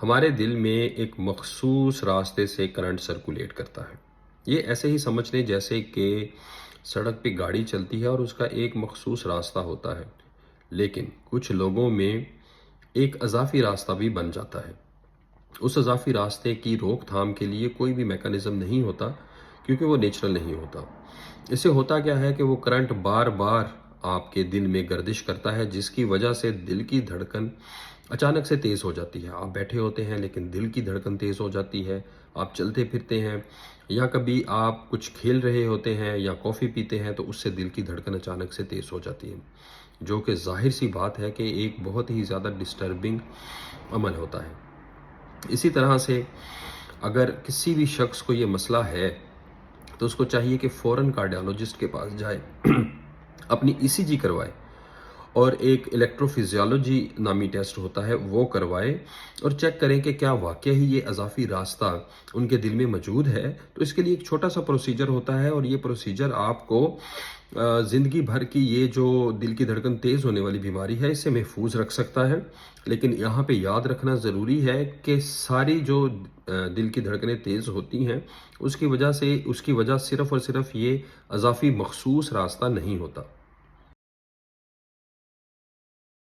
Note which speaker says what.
Speaker 1: ہمارے دل میں ایک مخصوص راستے سے کرنٹ سرکولیٹ کرتا ہے۔ یہ ایسے ہی سمجھ لیں جیسے کہ سڑک پہ گاڑی چلتی ہے اور اس کا ایک مخصوص راستہ ہوتا ہے، لیکن کچھ لوگوں میں ایک اضافی راستہ بھی بن جاتا ہے۔ اس اضافی راستے کی روک تھام کے لیے کوئی بھی میکانزم نہیں ہوتا، کیونکہ وہ نیچرل نہیں ہوتا۔ اس سے ہوتا کیا ہے کہ وہ کرنٹ بار بار آپ کے دل میں گردش کرتا ہے، جس کی وجہ سے دل کی دھڑکن اچانک سے تیز ہو جاتی ہے۔ آپ بیٹھے ہوتے ہیں لیکن دل کی دھڑکن تیز ہو جاتی ہے، آپ چلتے پھرتے ہیں، یا کبھی آپ کچھ کھیل رہے ہوتے ہیں یا کافی پیتے ہیں تو اس سے دل کی دھڑکن اچانک سے تیز ہو جاتی ہے، جو کہ ظاہر سی بات ہے کہ ایک بہت ہی زیادہ ڈسٹربنگ عمل ہوتا ہے۔ اسی طرح سے اگر کسی بھی شخص کو یہ مسئلہ ہے تو اس کو چاہیے کہ فوراً کارڈیالوجسٹ کے پاس جائے، اپنی ECG کروائے اور ایک الیکٹرو فزیولوجی نامی ٹیسٹ ہوتا ہے وہ کروائے، اور چیک کریں کہ کیا واقعہ ہی یہ اضافی راستہ ان کے دل میں موجود ہے۔ تو اس کے لیے ایک چھوٹا سا پروسیجر ہوتا ہے، اور یہ پروسیجر آپ کو زندگی بھر کی یہ جو دل کی دھڑکن تیز ہونے والی بیماری ہے اس سے محفوظ رکھ سکتا ہے۔ لیکن یہاں پہ یاد رکھنا ضروری ہے کہ ساری جو دل کی دھڑکنیں تیز ہوتی ہیں اس کی وجہ صرف اور صرف یہ اضافی مخصوص راستہ نہیں ہوتا۔